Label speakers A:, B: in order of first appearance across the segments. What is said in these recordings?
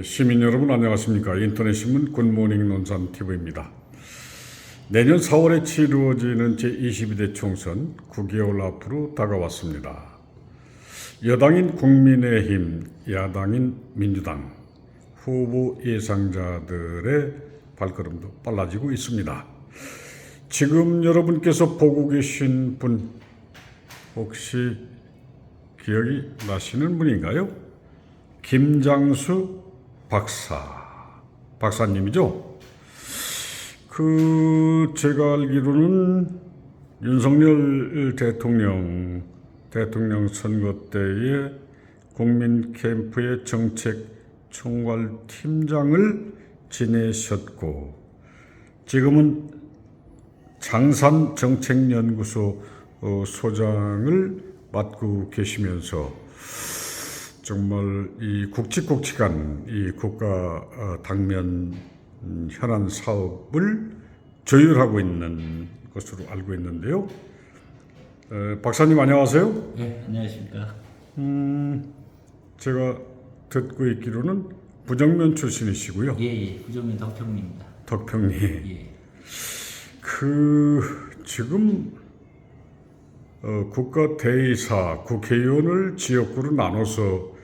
A: 시민 여러분 안녕하십니까. 인터넷신문 굿모닝 논산TV입니다. 내년 4월에 치루어지는 제22대 총선 9개월 앞으로 다가왔습니다. 여당인 국민의힘, 야당인 민주당 후보 예상자들의 발걸음도 빨라지고 있습니다. 지금 여러분께서 보고 계신 분 혹시 기억이 나시는 분인가요? 김장수 박사님이죠. 제가 알기로는 윤석열 대통령 선거 때에 국민 캠프의 정책 총괄팀장을 지내셨고, 지금은 장산 정책연구소 소장을 맡고 계시면서 정말 이 굵직굵직한 이 국가 당면 현안 사업을 조율하고 있는 것으로 알고 있는데요. 박사님 안녕하세요.
B: 네, 안녕하십니까.
A: 제가 듣고 있기로는 부정면 출신이시고요.
B: 예, 부정면 덕평리입니다.
A: 덕평리.
B: 예.
A: 지금 국가 대의사 국회의원을 지역구로 나눠서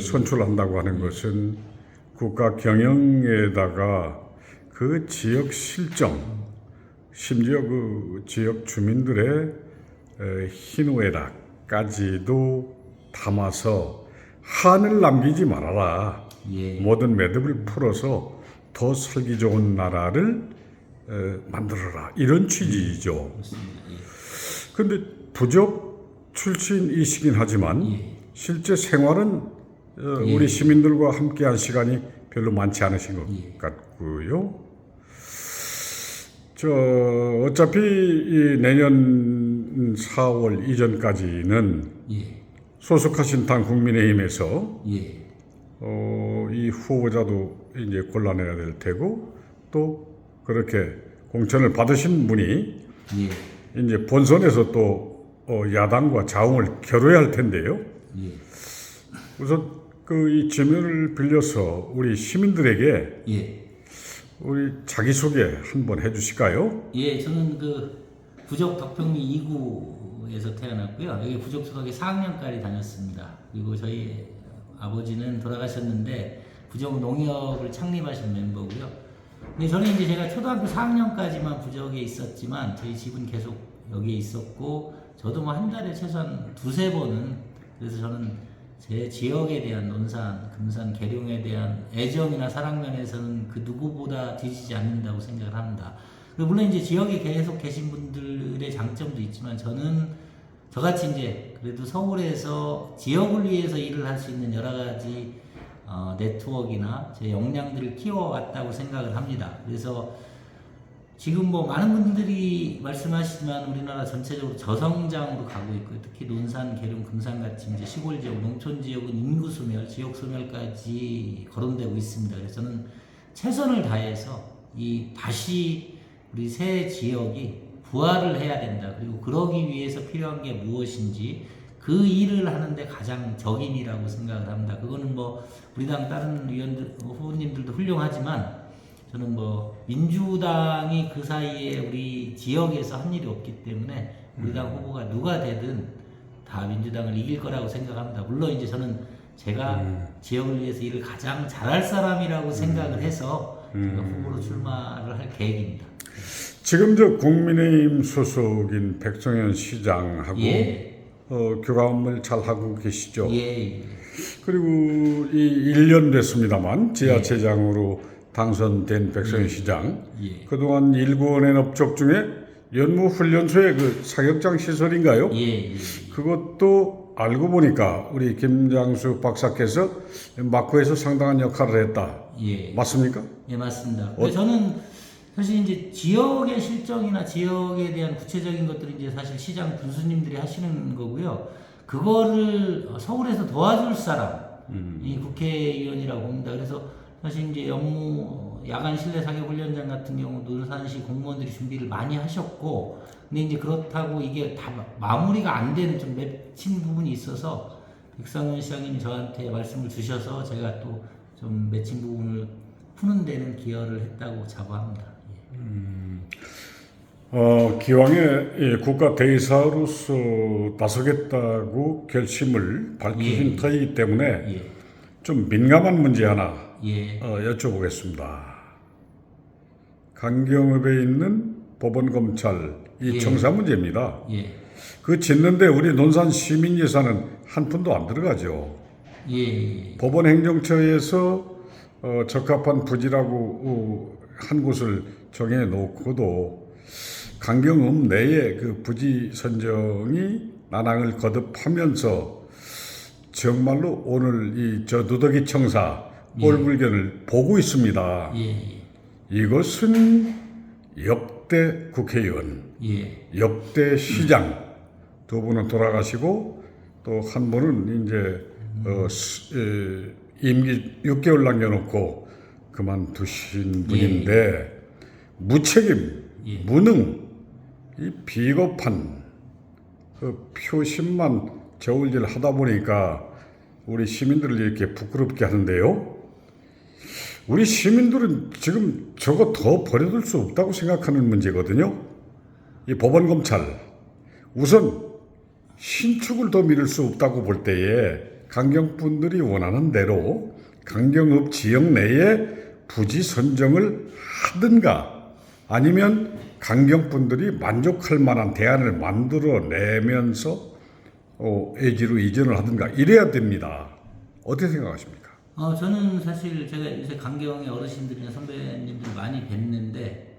A: 선출한다고 하는 것은 국가 경영에다가 그 지역 실정, 심지어 그 지역 주민들의 희노애락까지도 담아서 한을 남기지 말아라. 모든 매듭을 풀어서 더 살기 좋은 나라를 만들어라. 이런 취지죠. 그런데 부적 출신이시긴 하지만 실제 생활은 우리 시민들과 함께한 시간이 별로 많지 않으신 것 같고요. 어차피 이 내년 4월 이전까지는 소속하신 당 국민의힘에서 이 후보자도 이제 골라내야 될 테고, 또 그렇게 공천을 받으신 분이 이제 본선에서 또 야당과 자웅을 겨뤄야 할 텐데요. 우선 이 지면을 빌려서 우리 시민들에게 우리 자기소개 한번 해주실까요?
B: 저는 부적 덕평리 2구에서 태어났고요. 여기 부적 초등학교 4학년까지 다녔습니다. 그리고 저희 아버지는 돌아가셨는데 부적 농협을 창립하신 멤버고요. 근데 저는 이제 제가 초등학교 4학년까지만 부적에 있었지만 저희 집은 계속 여기에 있었고, 저도 뭐 한 달에 최소한 두세 번은, 그래서 저는 제 지역에 대한 논산, 금산, 계룡에 대한 애정이나 사랑면에서는 그 누구보다 뒤지지 않는다고 생각을 합니다. 물론 이제 지역에 계속 계신 분들의 장점도 있지만, 저는 저같이 이제 그래도 서울에서 지역을 위해서 일을 할 수 있는 여러 가지 네트워크나 제 역량들을 키워왔다고 생각을 합니다. 그래서 지금 뭐 많은 분들이 말씀하시지만 우리나라 전체적으로 저성장으로 가고 있고요. 특히 논산, 계룡, 금산 같이 이제 시골 지역, 농촌 지역은 인구 소멸, 지역 소멸까지 거론되고 있습니다. 그래서 저는 최선을 다해서 다시 우리 새 지역이 부활을 해야 된다. 그리고 그러기 위해서 필요한 게 무엇인지 그 일을 하는데 가장 적임이라고 생각을 합니다. 그거는 뭐 우리 당 다른 후보님들도 훌륭하지만, 저는 뭐 민주당이 그 사이에 우리 지역에서 한 일이 없기 때문에 우리 당 후보가 누가 되든 다 민주당을 이길 거라고 생각합니다. 물론 이제 저는 제가 지역을 위해서 일을 가장 잘할 사람이라고 생각을 해서 제가 후보로 출마를 할 계획입니다.
A: 지금 국민의힘 소속인 백성현 시장하고 교감을 잘 하고 계시죠? 그리고 1년 됐습니다만 지하체장으로 당선된 백성현 시장, 그동안 일본의 업적 중에 연무훈련소의 사격장 시설인가요? 그것도 알고 보니까 우리 김장수 박사께서 마크에서 상당한 역할을 했다. 맞습니까?
B: 맞습니다. 저는 사실 이제 지역의 실정이나 지역에 대한 구체적인 것들이 이제 사실 시장 군수님들이 하시는 거고요. 그거를 서울에서 도와줄 사람이 국회의원이라고 봅니다. 그래서 사실 이제 야간 실내 사격 훈련장 같은 경우 논산시 공무원들이 준비를 많이 하셨고, 근데 이제 그렇다고 이게 다 마무리가 안 되는 좀 맺힌 부분이 있어서 백상현 시장님이 저한테 말씀을 주셔서 제가 또 좀 맺힌 부분을 푸는 데는 기여를 했다고 자부합니다.
A: 기왕에 국가 대사로서 나서겠다고 결심을 밝히신 터이기 때문에
B: 예.
A: 좀 민감한 문제 하나
B: 예.
A: 여쭤보겠습니다. 강경읍에 있는 법원 검찰 이
B: 예.
A: 청사 문제입니다.
B: 예.
A: 그 짓는데 우리 논산 시민 예산은 한 푼도 안 들어가죠.
B: 예.
A: 법원 행정처에서 적합한 부지라고 한 곳을 정해 놓고도 강경읍 내에 그 부지 선정이 난항을 거듭하면서 정말로 오늘 이 저 누더기 청사 꼴불견을 보고 있습니다.
B: 예.
A: 이것은 역대 국회의원,
B: 예.
A: 역대 시장 두 분은 돌아가시고 또 한 분은 이제 임기 6개월 남겨놓고 그만두신 분인데 무책임,
B: 예.
A: 무능, 이 비겁한 그 표심만 저울질 하다 보니까 우리 시민들을 이렇게 부끄럽게 하는데요. 우리 시민들은 지금 저거 더 버려둘 수 없다고 생각하는 문제거든요. 이 법원 검찰 우선 신축을 더 미룰 수 없다고 볼 때에 강경분들이 원하는 대로 강경읍 지역 내에 부지 선정을 하든가 아니면 강경분들이 만족할 만한 대안을 만들어내면서 애지로 이전을 하든가 이래야 됩니다. 어떻게 생각하십니까?
B: 저는 사실 제가 요새 강경의 어르신들이나 선배님들 많이 뵀는데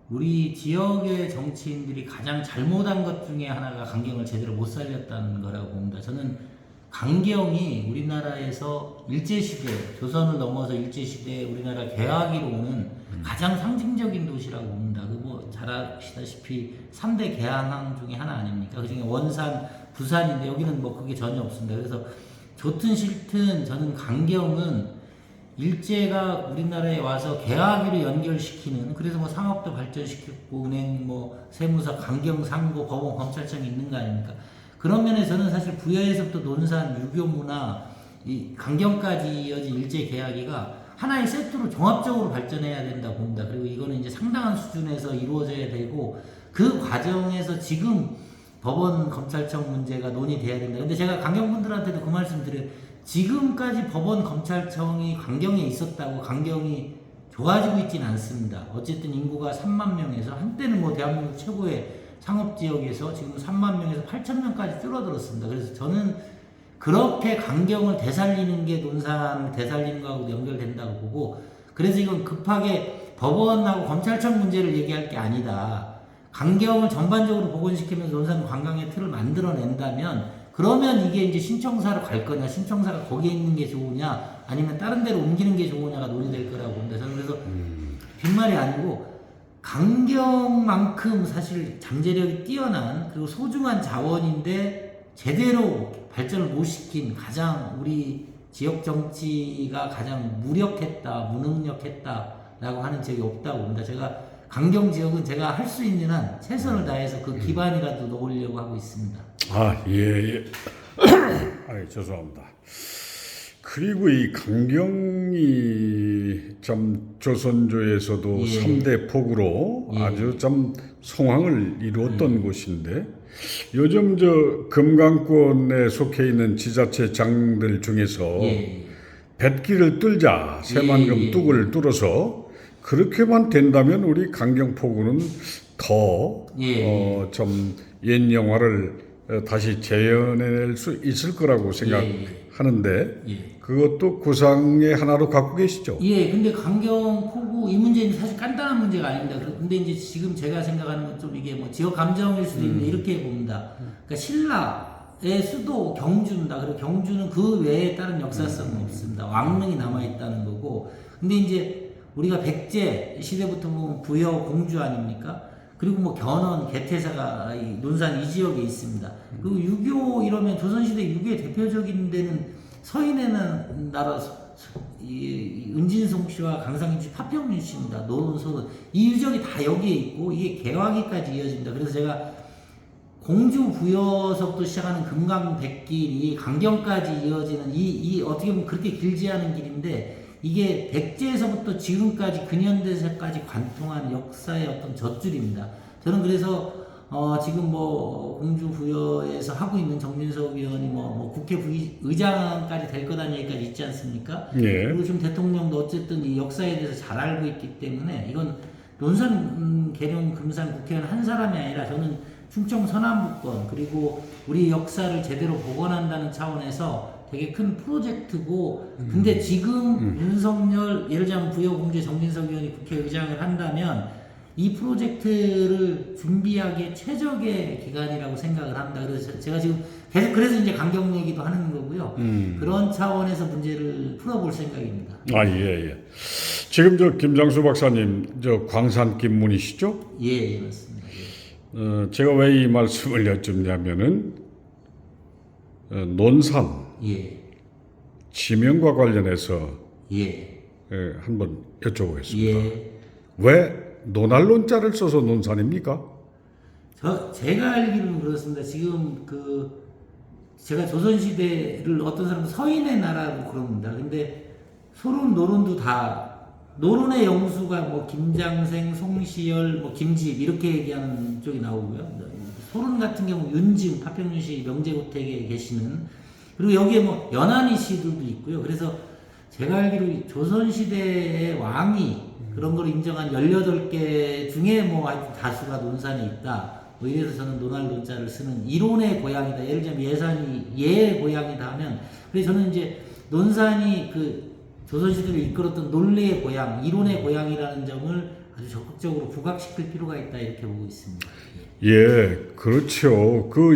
B: 우리 지역의 정치인들이 가장 잘못한 것 중에 하나가 강경을 제대로 못 살렸다는 거라고 봅니다. 저는 강경이 우리나라에서 일제시대, 조선을 넘어서 일제시대에 우리나라 개화기로 오는 가장 상징적인 도시라고 봅니다. 뭐 잘 아시다시피 3대 개항항 중에 하나 아닙니까? 그 중에 원산, 부산인데 여기는 뭐 그게 전혀 없습니다. 그래서 좋든 싫든 저는 강경은 일제가 우리나라에 와서 개화기로 연결시키는 그래서 뭐 상업도 발전시켰고 은행 뭐 세무사 강경 상고 법원 검찰청이 있는 거 아닙니까? 그런 면에 저는 사실 부여에서부터 논산 유교문화 이 강경까지 이어진 일제 개화기가 하나의 세트로 종합적으로 발전해야 된다고 봅니다. 그리고 이거는 이제 상당한 수준에서 이루어져야 되고 그 과정에서 지금 법원 검찰청 문제가 논의돼야 된다. 근데 제가 강경분들한테도 그 말씀 드려요. 지금까지 법원 검찰청이 강경에 있었다고 강경이 좋아지고 있지는 않습니다. 어쨌든 인구가 3만 명에서 한때는 뭐 대한민국 최고의 상업지역에서 지금 3만 명에서 8천 명까지 줄어들었습니다. 그래서 저는 그렇게 강경을 되살리는 게 논산을 되살리는 거하고 연결된다고 보고 그래서 이건 급하게 법원하고 검찰청 문제를 얘기할 게 아니다. 강경을 전반적으로 복원시키면서 논산 관광의 틀을 만들어낸다면 그러면 이게 이제 신청사로 갈 거냐 신청사가 거기에 있는 게 좋으냐 아니면 다른 데로 옮기는 게 좋으냐가 논의될 거라고 봅니다. 저는 그래서 빈말이 아니고 강경만큼 사실 잠재력이 뛰어난 그리고 소중한 자원인데 제대로 발전을 못 시킨 가장 우리 지역 정치가 가장 무력했다 무능력했다라고 하는 지역이 없다고 봅니다. 제가 강경 지역은 제가 할 수 있는 한 최선을 다해서 그 기반이라도 놓으려고 하고 있습니다.
A: 예. 죄송합니다. 그리고 이 강경이 참 조선조에서도 3대 폭으로 아주 참 성황을 이루었던 곳인데 요즘 저 금강권에 속해 있는 지자체 장들 중에서 뱃길을 뚫자 새만금 뚝을 뚫어서 그렇게만 된다면 우리 강경포구는 더 좀 옛 영화를 다시 재현해낼 수 있을 거라고 생각하는데 그것도 구상의 하나로 갖고 계시죠?
B: 근데 강경포구 이 문제는 사실 간단한 문제가 아닙니다. 근데 이제 지금 제가 생각하는 건 좀 이게 뭐 지역 감정일 수도 있는데 이렇게 봅니다. 그러니까 신라의 수도 경주입니다. 그리고 경주는 그 외에 다른 역사성은 없습니다. 왕릉이 남아있다는 거고 근데 이제 우리가 백제 시대부터 보면 부여 공주 아닙니까? 그리고 뭐 견원, 개태사가 논산 이 지역에 있습니다. 그리고 유교 이러면 조선시대 유교의 대표적인 데는 서인에는 나라 은진송 씨와 강상임 씨, 파평윤 씨입니다. 노론소론 이 유적이 다 여기에 있고 이게 개화기까지 이어집니다. 그래서 제가 공주 부여서부터 시작하는 금강 백길이 강경까지 이어지는 이 어떻게 보면 그렇게 길지 않은 길인데 이게 백제에서부터 지금까지 근현대사까지 관통한 역사의 어떤 젖줄입니다. 저는 그래서 지금 뭐 공주부여에서 하고 있는 정진석 의원이 뭐 국회 의장까지 될 거다는 얘기까지 있지 않습니까?
A: 예.
B: 그리고 지금 대통령도 어쨌든 이 역사에 대해서 잘 알고 있기 때문에 이건 논산, 계룡, 금산 국회의원 한 사람이 아니라 저는 충청 서남부권 그리고 우리 역사를 제대로 복원한다는 차원에서 되게 큰 프로젝트고 근데 지금 윤석열 예를 들자면 부여공주의 정진석 의원이 국회의장을 한다면 이 프로젝트를 준비하기에 최적의 기간이라고 생각을 합니다. 그래서 제가 지금 계속 그래서 이제 강경 얘기도 하는 거고요. 그런 차원에서 문제를 풀어볼 생각입니다.
A: 아, 예. 지금 저 김장수 박사님 저 광산 김문이시죠?
B: 예, 맞습니다. 예.
A: 제가 왜 이 말씀을 여쭙냐면은 논산
B: 예.
A: 지명과 관련해서
B: 예.
A: 한번 여쭤보겠습니다.
B: 예.
A: 왜 논할론자를 써서 논산입니까?
B: 제가 알기로는 그렇습니다. 지금 제가 조선시대를 어떤 사람은 서인의 나라로 그럽니다. 근데 소론, 노론도 다 노론의 영수가 뭐 김장생, 송시열, 뭐 김집 이렇게 얘기하는 쪽이 나오고요. 소론 같은 경우 윤증, 파평윤씨 명제고택에 계시는 그리고 여기에 뭐 연안이 씨들도 있고요. 그래서 제가 알기로 조선시대의 왕이 그런 걸 인정한 18개 중에 뭐 다수가 논산에 있다. 뭐 이래서 저는 논할논자를 쓰는 이론의 고향이다. 예를 들자면 예산이 예의 고향이다 하면 그래서 저는 이제 논산이 조선시대를 이끌었던 논리의 고향, 이론의 고향이라는 점을 아주 적극적으로 부각시킬 필요가 있다 이렇게 보고 있습니다.
A: 예, 그렇죠. 그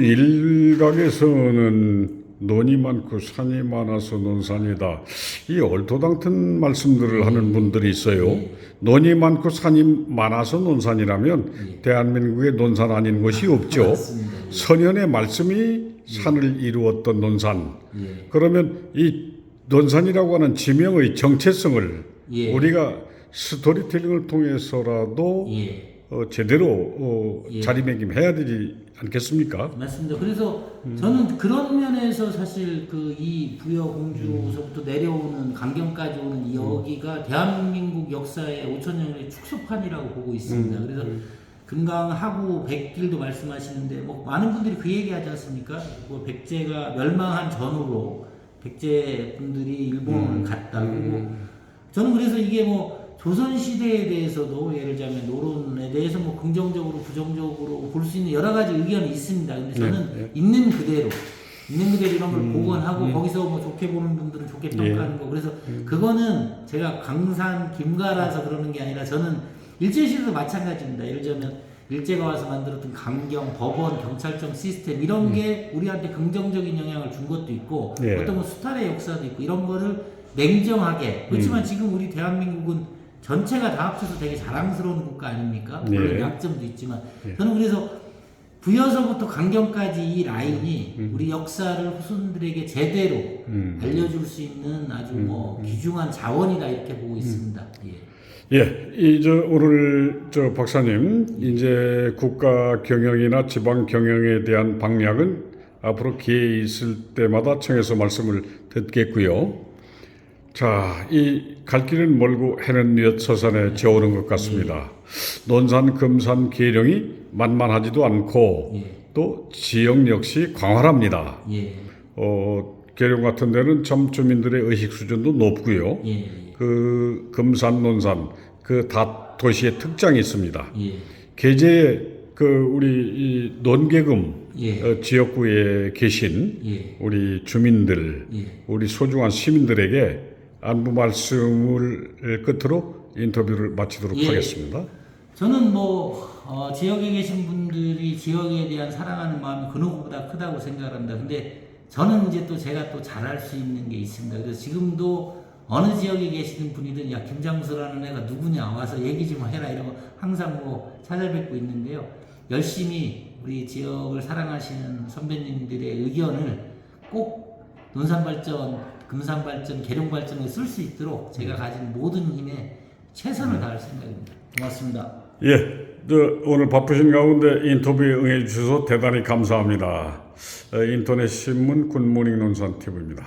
A: 일각에서는 논이 많고 산이 많아서 논산이다. 이 얼토당토 말씀들을 하는 분들이 있어요.
B: 예.
A: 논이 많고 산이 많아서 논산이라면 대한민국에 논산 아닌 곳이 없죠.
B: 맞습니다.
A: 선현의 말씀이 산을 이루었던 논산.
B: 예.
A: 그러면 이 논산이라고 하는 지명의 정체성을
B: 예.
A: 우리가 스토리텔링을 통해서라도
B: 예.
A: 제대로
B: 예.
A: 자리매김해야 되지 않겠습니까?
B: 맞습니다. 그래서 저는 그런 면에서 사실 이 부여 공주서부터 내려오는 강경까지 오는 여기가 대한민국 역사의 5천년의 축소판이라고 보고 있습니다. 그래서 금강하구 백길도 말씀하시는데 뭐 많은 분들이 그 얘기하지 않습니까? 뭐 백제가 멸망한 전후로 백제 분들이 일본을 갔다. 그리고 저는 그래서 이게 뭐 조선 시대에 대해서도 예를 들자면 노론에 대해서 뭐 긍정적으로 부정적으로 볼 수 있는 여러 가지 의견이 있습니다. 근데 저는 있는 그대로 이런 걸 복원하고 거기서 뭐 좋게 보는 분들은 좋게 평가하는 거. 그래서 그거는 제가 강산 김가라서 그러는 게 아니라 저는 일제시대도 마찬가지입니다. 예를 들자면 일제가 와서 만들었던 강경, 법원, 경찰청 시스템 이런 게 우리한테 긍정적인 영향을 준 것도 있고 어떤 뭐 수탈의 역사도 있고 이런 거를 냉정하게 그렇지만 지금 우리 대한민국은 전체가 다 합쳐서 되게 자랑스러운 국가 아닙니까? 물론 약점도 있지만 저는 그래서 부여서부터 강경까지 이 라인이 우리 역사를 후손들에게 제대로 알려줄 수 있는 아주 뭐 귀중한 자원이다 이렇게 보고 있습니다.
A: 오늘 박사님 이제 국가 경영이나 지방 경영에 대한 방향은 앞으로 기회 있을 때마다 청해서 말씀을 듣겠고요. 자, 이 갈 길은 멀고 해는 뉘엿 서산에 저오는 것 같습니다. 논산, 금산, 계룡이 만만하지도 않고 또 지역 역시 광활합니다. 계룡 같은 데는 참 주민들의 의식 수준도 높고요. 그 금산, 논산 그 다 도시의 특장이 있습니다. 계제에 우리 이 논계금 지역구에 계신 우리 주민들, 우리 소중한 시민들에게 안부 말씀을 끝으로 인터뷰를 마치도록 하겠습니다.
B: 저는 지역에 계신 분들이 지역에 대한 사랑하는 마음이 그 누구보다 크다고 생각합니다. 근데 저는 이제 또 제가 또 잘할 수 있는 게 있습니다. 그래서 지금도 어느 지역에 계시는 분이든 야 김장수라는 애가 누구냐 와서 얘기 좀 해라 이러고 항상 찾아뵙고 있는데요. 열심히 우리 지역을 사랑하시는 선배님들의 의견을 꼭 논산발전, 금산발전, 계룡발전에 쓸 수 있도록 제가 가진 모든 힘에 최선을 다할 생각입니다. 고맙습니다.
A: 오늘 바쁘신 가운데 인터뷰에 응해 주셔서 대단히 감사합니다. 인터넷 신문 굿모닝 논산 TV입니다.